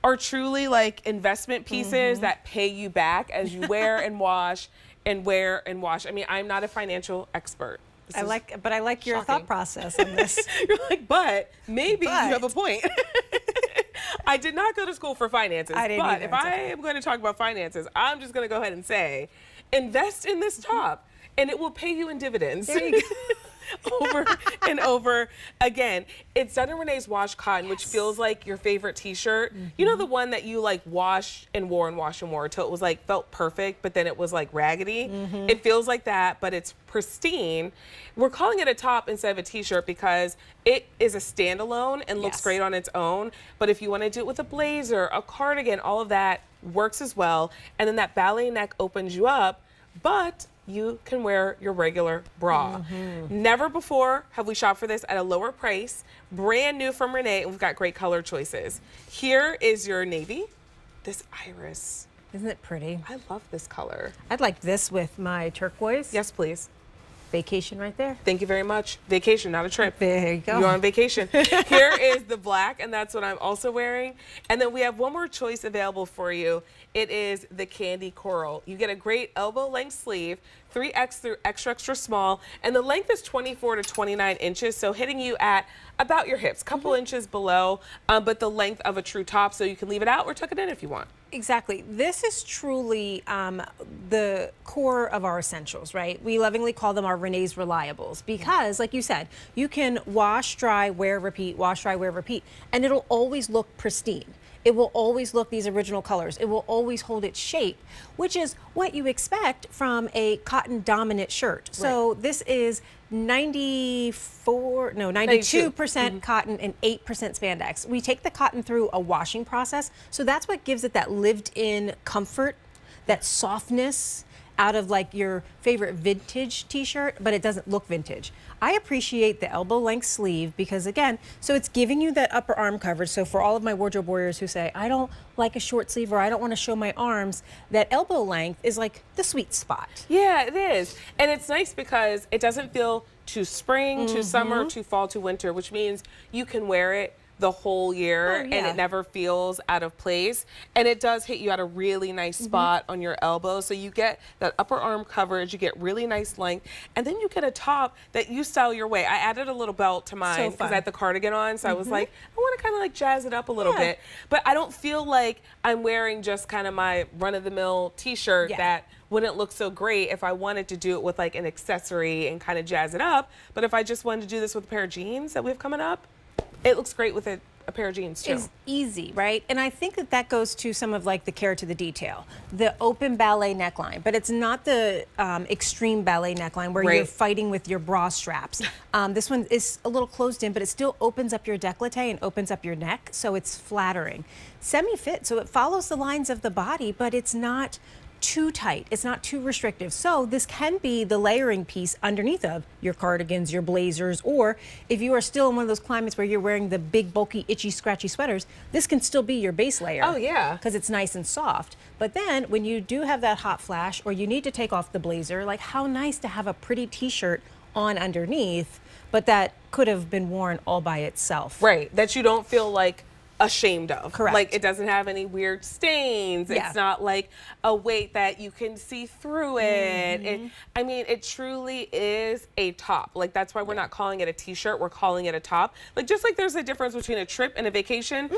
are truly like investment pieces that pay you back as you wear and wash and wear and wash. I mean, I'm not a financial expert. I like your thought process on this. You're like, but maybe you have a point. I did not go to school for finances, but if I am going to talk about finances, I'm just going to go ahead and say, invest in this top, and it will pay you in dividends. There you go. Over and over again. It's done in Renee's wash cotton, which feels like your favorite t-shirt. You know, the one that you like wash and wore and wash and wore until it was like felt perfect, but then it was like raggedy. It feels like that, but it's pristine. We're calling it a top instead of a t-shirt because it is a standalone and looks great on its own. But if you want to do it with a blazer, a cardigan, all of that works as well. And then that ballet neck opens you up, but you can wear your regular bra. Never before have we shopped for this at a lower price. Brand new from Renee, and we've got great color choices. Here is your navy. This iris. Isn't it pretty? I love this color. I'd like this with my turquoise. Yes, please. Vacation right there. Thank you very much. Vacation, not a trip. There you go. You're on vacation. Here is the black, and that's what I'm also wearing. And then we have one more choice available for you. It is the candy coral. You get a great elbow length sleeve, 3X through extra, extra small, and the length is 24 to 29 inches, so hitting you at about your hips, couple inches below, but the length of a true top, so you can leave it out or tuck it in if you want. Exactly. This is truly the core of our essentials, right? We lovingly call them our Renee's Reliables because, like you said, you can wash, dry, wear, repeat, wash, dry, wear, repeat, and it'll always look pristine. It will always look these original colors. It will always hold its shape, which is what you expect from a cotton dominant shirt. So this is 92% cotton and 8% spandex. We take the cotton through a washing process. So that's what gives it that lived in comfort, that softness out of like your favorite vintage t-shirt, but it doesn't look vintage. I appreciate the elbow length sleeve because again, so it's giving you that upper arm coverage. So for all of my wardrobe warriors who say, I don't like a short sleeve or I don't want to show my arms, that elbow length is like the sweet spot. Yeah, it is. And it's nice because it doesn't feel too spring, too summer, too fall, too winter, which means you can wear it the whole year and it never feels out of place. And it does hit you at a really nice spot on your elbow. So you get that upper arm coverage, you get really nice length, and then you get a top that you style your way. I added a little belt to mine because I had the cardigan on. So I was like, I want to kind of like jazz it up a little bit. But I don't feel like I'm wearing just kind of my run-of-the-mill t-shirt that wouldn't look so great if I wanted to do it with like an accessory and kind of jazz it up. But if I just wanted to do this with a pair of jeans that we have coming up, it looks great with a pair of jeans too. It's easy, right? And I think that that goes to some of like the care to the detail. The open ballet neckline, but it's not the extreme ballet neckline where you're fighting with your bra straps. This one is a little closed in, but it still opens up your décolleté and opens up your neck, so it's flattering. Semi-fit, so it follows the lines of the body, but it's not too tight, it's not too restrictive. So this can be the layering piece underneath of your cardigans, your blazers, or if you are still in one of those climates where you're wearing the big, bulky, itchy, scratchy sweaters, this can still be your base layer. Oh yeah. Because it's nice and soft. But then when you do have that hot flash or you need to take off the blazer, like how nice to have a pretty t-shirt on underneath, but that could have been worn all by itself. Right, that you don't feel like ashamed of. Correct. Like it doesn't have any weird stains. Yeah. It's not like a weight that you can see through it. I mean, it truly is a top. Like that's why we're not calling it a t-shirt, we're calling it a top. Like just like there's a difference between a trip and a vacation,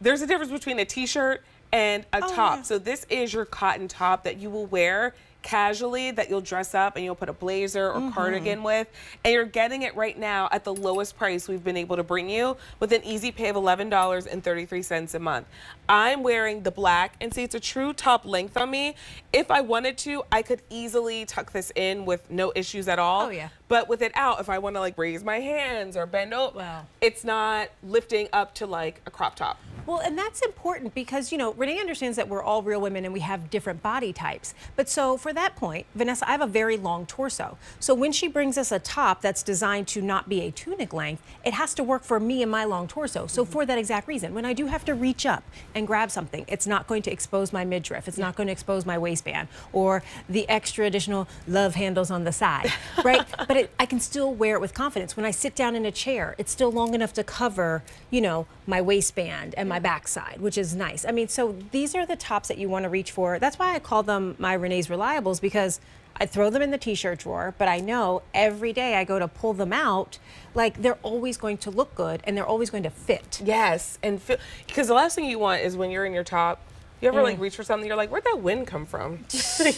there's a difference between a t-shirt and a top. So this is your cotton top that you will wear casually, that you'll dress up and you'll put a blazer or cardigan with, and you're getting it right now at the lowest price we've been able to bring you with an easy pay of $11.33 a month. I'm wearing the black, and see, it's a true top length on me. If I wanted to, I could easily tuck this in with no issues at all. Oh yeah. But with it out, if I want to like raise my hands or bend over, it's not lifting up to like a crop top. Well, and that's important because, you know, Renee understands that we're all real women and we have different body types. But so for that point, Vanessa, I have a very long torso. So when she brings us a top that's designed to not be a tunic length, it has to work for me and my long torso. So for that exact reason, when I do have to reach up and grab something, it's not going to expose my midriff. It's not going to expose my waistband or the extra additional love handles on the side, right? But I can still wear it with confidence. When I sit down in a chair, it's still long enough to cover, you know, my waistband and my my backside, which is nice. I mean, so these are the tops that you want to reach for. That's why I call them my Renee's Reliables, because I throw them in the t-shirt drawer, but I know every day I go to pull them out, like they're always going to look good and they're always going to fit. Yes, and because the last thing you want is when you're in your top, you ever like reach for something, you're like, where'd that wind come from?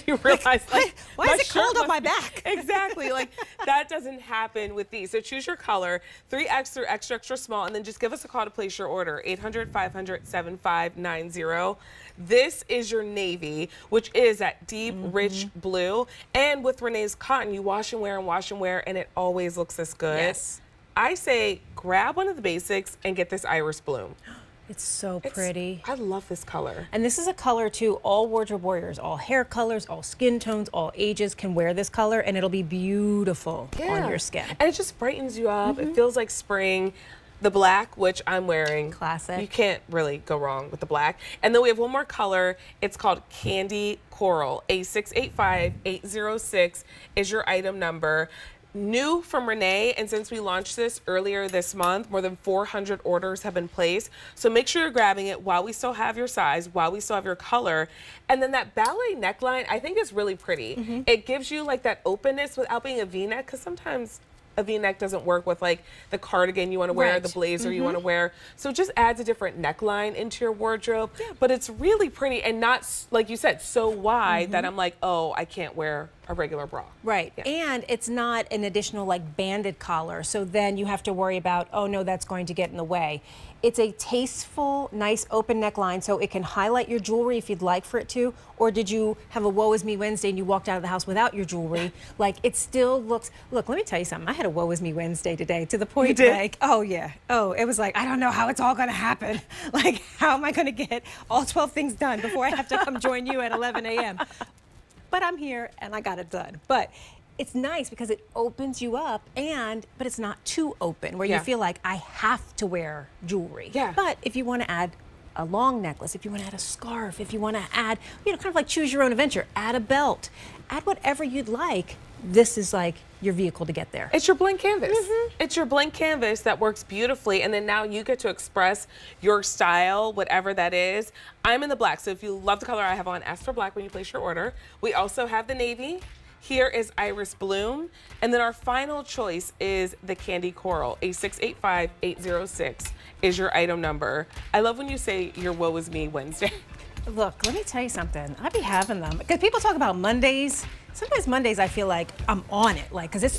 You realize like, why is it cold on my back? Exactly, like that doesn't happen with these. So choose your color, 3X through extra, extra small, and then just give us a call to place your order, 800-500-7590. This is your navy, which is that deep, rich blue. And with Renee's cotton, you wash and wear and wash and wear, and it always looks this good. Yes. I say grab one of the basics and get this iris bloom. It's so pretty. I love this color. And this is a color too, all wardrobe warriors, all hair colors, all skin tones, all ages can wear this color, and it'll be beautiful on your skin. And it just brightens you up. It feels like spring. The black, which I'm wearing. Classic. You can't really go wrong with the black. And then we have one more color. It's called Candy Coral. A685806 is your item number. New from Renee, and since we launched this earlier this month, more than 400 orders have been placed. So make sure you're grabbing it while we still have your size, while we still have your color. And then that ballet neckline, I think is really pretty. It gives you like that openness without being a V-neck, because sometimes a V-neck doesn't work with like the cardigan you want to wear, the blazer you want to wear. So it just adds a different neckline into your wardrobe. But it's really pretty and not, like you said, so wide that I'm like, oh, I can't wear a regular bra. Right. And it's not an additional like banded collar, so then you have to worry about, oh no, that's going to get in the way. It's a tasteful, nice open neckline, so it can highlight your jewelry if you'd like for it to, or did you have a woe is me Wednesday and you walked out of the house without your jewelry? Like it still looks, look, let me tell you something. I had a woe is me Wednesday today, to the point like, oh yeah, oh, it was like, I don't know how it's all gonna happen. Like, how am I gonna get all 12 things done before I have to come join you at 11 a.m.? But I'm here and I got it done. But it's nice because it opens you up, but it's not too open where you feel like I have to wear jewelry. But if you want to add a long necklace, if you want to add a scarf, if you want to add, you know, kind of like choose your own adventure, add a belt, add whatever you'd like. This is like your vehicle to get there. It's your blank canvas. It's your blank canvas that works beautifully, and then now you get to express your style, whatever that is. I'm in the black, so if you love the color I have on, ask for black when you place your order. We also have the navy. Here is Iris Bloom, and then our final choice is the Candy Coral. A685806 is your item number. I love when you say your woe is me Wednesday. Look, let me tell you something. I be having them because people talk about Mondays. Sometimes Mondays I feel like I'm on it, like, because it's